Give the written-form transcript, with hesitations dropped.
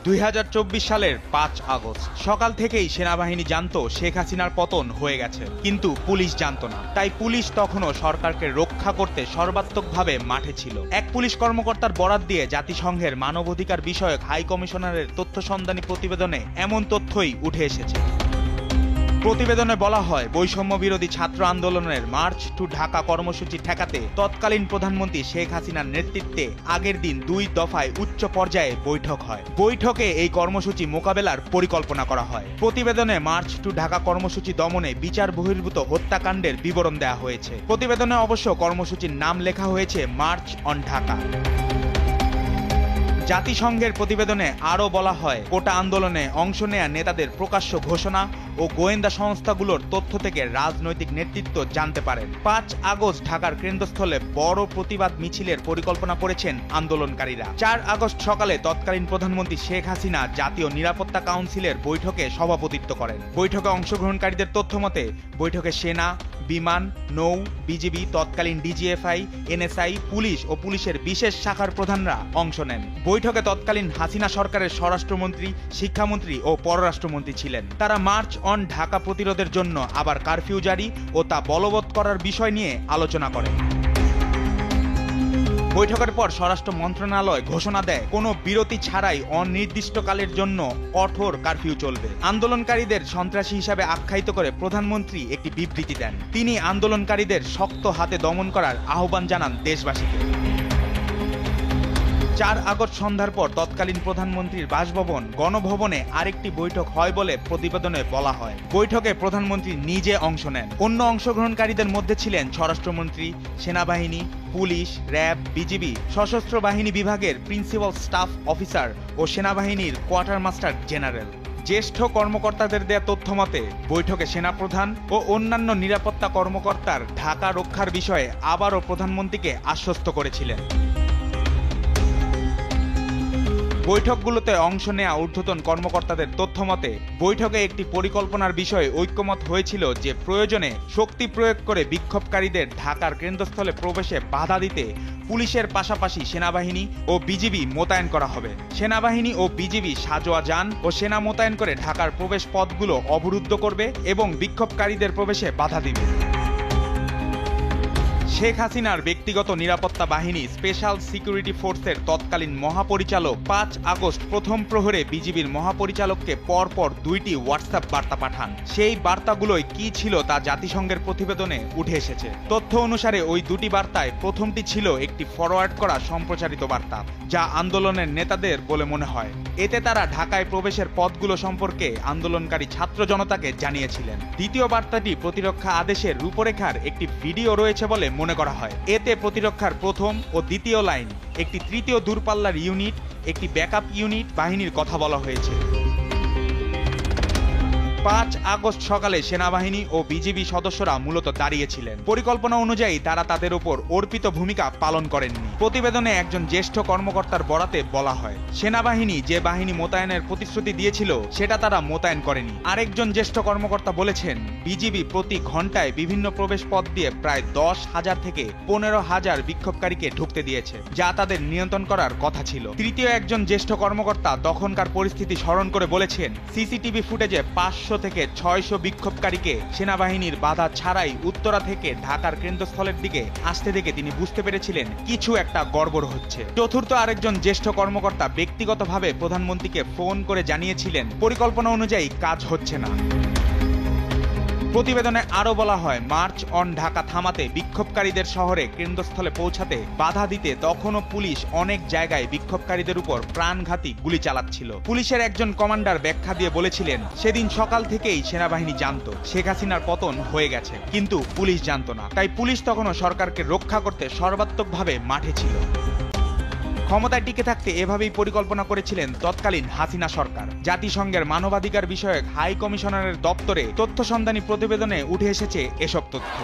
2024 সালের 5 আগস্ট সকাল থেকেই সেনাবাহিনী জানতো শেখ হাসিনার পতন হয়ে গেছে, কিন্তু পুলিশ জানতো না। তাই পুলিশ তখনও সরকারকে রক্ষা করতে সর্বাত্মকভাবে মাঠে ছিল। এক পুলিশ কর্মকর্তার বরাত দিয়ে জাতিসংঘের মানবাধিকার বিষয়ক হাই কমিশনারের তথ্য সন্ধানী প্রতিবেদনে এমন তথ্যই উঠে এসেছে। প্রতিবেদনে বলা হয়, বৈষম্য বিরোধী ছাত্র আন্দোলনের মার্চ টু ঢাকা কর্মসূচি ঠেকাতে তৎকালীন প্রধানমন্ত্রী শেখ হাসিনার নেতৃত্বে আগের দিন 2 দফায় উচ্চ পর্যায়ে বৈঠক হয়। বৈঠকে এই কর্মসূচি মোকাবেলার পরিকল্পনা করা হয়। প্রতিবেদনে মার্চ টু ঢাকা কর্মসূচি দমনে বিচার বহির্ভূত হত্যাকাণ্ডের বিবরণ দেওয়া হয়েছে। প্রতিবেদনে অবশ্য কর্মসূচির নাম লেখা হয়েছে মার্চ অন ঢাকা। জাতিসংঘের প্রতিবেদনে আরও বলা হয়, কোটা আন্দোলনে অংশ নেয়া নেতাদের প্রকাশ্য ঘোষণা ও গোয়েন্দা সংস্থাগুলোর তথ্য থেকে রাজনৈতিক নেতৃত্ব জানতে পারেন। 5 আগস্ট ঢাকার কেন্দ্রস্থলে বড় প্রতিবাদ মিছিলের পরিকল্পনা করেছেন আন্দোলনকারীরা। 4 আগস্ট সকালে তৎকালীন প্রধানমন্ত্রী শেখ হাসিনা জাতীয় নিরাপত্তা কাউন্সিলের বৈঠকে সভাপতিত্ব করেন। বৈঠকে অংশগ্রহণকারীদের তথ্য মতে বৈঠকে সেনা, বিমান, নৌ, বিজিবি, তৎকালীন ডিজিএফআই, এনএসআই, পুলিশ ও পুলিশের বিশেষ শাখার প্রধানরা অংশ নেন। বৈঠকে তৎকালীন হাসিনা সরকারের স্বরাষ্ট্রমন্ত্রী, শিক্ষামন্ত্রী ও পররাষ্ট্রমন্ত্রী ছিলেন। তারা মার্চ অন ঢাকা প্রতিরোধের জন্য আবার কারফিউ জারি ও তা বলবৎ করার বিষয় নিয়ে আলোচনা করেন। বৈঠকের পর স্বরাষ্ট্র মন্ত্রণালয় ঘোষণা দেয়, কোনো বিরতি ছাড়াই অনির্দিষ্টকালের জন্য কঠোর কারফিউ চলবে। আন্দোলনকারীদের সন্ত্রাসী হিসাবে আখ্যায়িত করে প্রধানমন্ত্রী একটি বিবৃতি দেন। তিনি আন্দোলনকারীদের শক্ত হাতে দমন করার আহ্বান জানান দেশবাসীকে। 4 আগস্ট সন্ধ্যার পর তৎকালীন প্রধানমন্ত্রীর বাসভবন গণভবনে আরেকটি বৈঠক হয় বলে প্রতিবেদনে বলা হয়। বৈঠকে প্রধানমন্ত্রী নিজে অংশ নেন। অন্য অংশগ্রহণকারীদের মধ্যে ছিলেন স্বরাষ্ট্রমন্ত্রী, সেনাবাহিনী, পুলিশ, র্যাব, বিজিবি, সশস্ত্র বাহিনী বিভাগের প্রিন্সিপাল স্টাফ অফিসার ও সেনাবাহিনীর কোয়ার্টার মাস্টার জেনারেল। জ্যেষ্ঠ কর্মকর্তাদের দেয়া তথ্য মতে বৈঠকে সেনাপ্রধান ও অন্যান্য নিরাপত্তা কর্মকর্তার ঢাকা রক্ষার বিষয়ে আবারও প্রধানমন্ত্রীকে আশ্বস্ত করেছিলেন। বৈঠকগুলোতে অংশ নেয়া ঊর্ধ্বতন কর্মকর্তাদের তথ্য মতে বৈঠকে একটি পরিকল্পনার বিষয়ে ঐক্যমত হয়েছিল যে প্রয়োজনে শক্তি প্রয়োগ করে বিক্ষোভকারীদের ঢাকার কেন্দ্রস্থলে প্রবেশে বাধা দিতে পুলিশের পাশাপাশি সেনাবাহিনী ও বিজিবি মোতায়েন করা হবে। সেনাবাহিনী ও বিজিবি সাজোয়া যান ও সেনা মোতায়েন করে ঢাকার প্রবেশ পথগুলো অবরুদ্ধ করবে এবং বিক্ষোভকারীদের প্রবেশে বাধা দিবে। শেখ হাসিনার ব্যক্তিগত নিরাপত্তা বাহিনী স্পেশাল সিকিউরিটি ফোর্সের তৎকালীন মহাপরিচালক 5 আগস্ট প্রথম প্রহরে বিজিবির মহাপরিচালককে পরপর 2টি হোয়াটসঅ্যাপ বার্তা পাঠান। সেই বার্তাগুলোই কি ছিল তা জাতিসংঘের প্রতিবেদনে উঠে এসেছে। তথ্য অনুসারে ওই 2টি বার্তায় প্রথমটি ছিল একটি ফরওয়ার্ড করা সম্প্রচারিত বার্তা, যা আন্দোলনের নেতাদের বলে মনে হয়। এতে তারা ঢাকায় প্রবেশের পথগুলো সম্পর্কে আন্দোলনকারী ছাত্র জনতাকে জানিয়েছিলেন। দ্বিতীয় বার্তাটি প্রতিরক্ষা আদেশের রূপরেখার একটি ভিডিও রয়েছে বলে মনে করা হয়। এতে প্রতিরক্ষার প্রথম ও দ্বিতীয় লাইন, একটি তৃতীয় দূরপাল্লার ইউনিট, একটি ব্যাকআপ ইউনিট বাহিনীর কথা বলা হয়েছে। 5 আগস্ট সকালে সেনাবাহিনী ও বিজিবি সদস্যরা মূলত দাঁড়িয়েছিলেন। পরিকল্পনা অনুযায়ী তারা তাদের উপর অর্পিত ভূমিকা পালন করেননি। প্রতিবেদনে একজন জ্যেষ্ঠ কর্মকর্তার বরাতে বলা হয়, সেনাবাহিনী যে বাহিনী মোতায়েনের প্রতিশ্রুতি দিয়েছিল সেটা তারা মোতায়েন করেনি। আরেকজন জ্যেষ্ঠ কর্মকর্তা বলেছেন, বিজিবি প্রতি ঘন্টায় বিভিন্ন প্রবেশ পথ দিয়ে প্রায় 10,000 থেকে 15,000 বিক্ষোভকারীকে ঢুকতে দিয়েছে, যা তাদের নিয়ন্ত্রণ করার কথা ছিল। তৃতীয় একজন জ্যেষ্ঠ কর্মকর্তা তখনকার পরিস্থিতি স্মরণ করে বলেছেন, সিসিটিভি ফুটেজে 500 থেকে 600 বিক্ষোভকারীকে সেনাবাহিনীর বাধা ছাড়াই উত্তরা থেকে ঢাকার কেন্দ্রস্থলের দিকে আসতে দেখে তিনি বুঝতে পেরেছিলেন কিছু একটা গড়বড় হচ্ছে। চতুর্থ আরেকজন জ্যেষ্ঠ কর্মকর্তা ব্যক্তিগতভাবে প্রধানমন্ত্রীকে ফোন করে জানিয়েছিলেন পরিকল্পনা অনুযায়ী কাজ হচ্ছে না। প্রতিবেদনে আরও বলা হয়, মার্চ অন ঢাকা থামাতে বিক্ষোভকারীদের শহরে কেন্দ্রস্থলে পৌঁছাতে বাধা দিতে তখনও পুলিশ অনেক জায়গায় বিক্ষোভকারীদের উপর প্রাণঘাতী গুলি চালাচ্ছিল। পুলিশের একজন কমান্ডার ব্যাখ্যা দিয়ে বলেছিলেন, সেদিন সকাল থেকেই সেনাবাহিনী জানতো শেখ হাসিনার পতন হয়ে গেছে, কিন্তু পুলিশ জানতো না। তাই পুলিশ তখনও সরকারকে রক্ষা করতে সর্বাত্মকভাবে মাঠে ছিল। ক্ষমতায় টিকে থাকতে এভাবেই পরিকল্পনা করেছিলেন তৎকালীন হাসিনা সরকার। জাতিসংঘের মানবাধিকার বিষয়ক হাই কমিশনারের দপ্তরে তথ্য সন্ধানী প্রতিবেদনে উঠে এসেছে এসব তথ্য।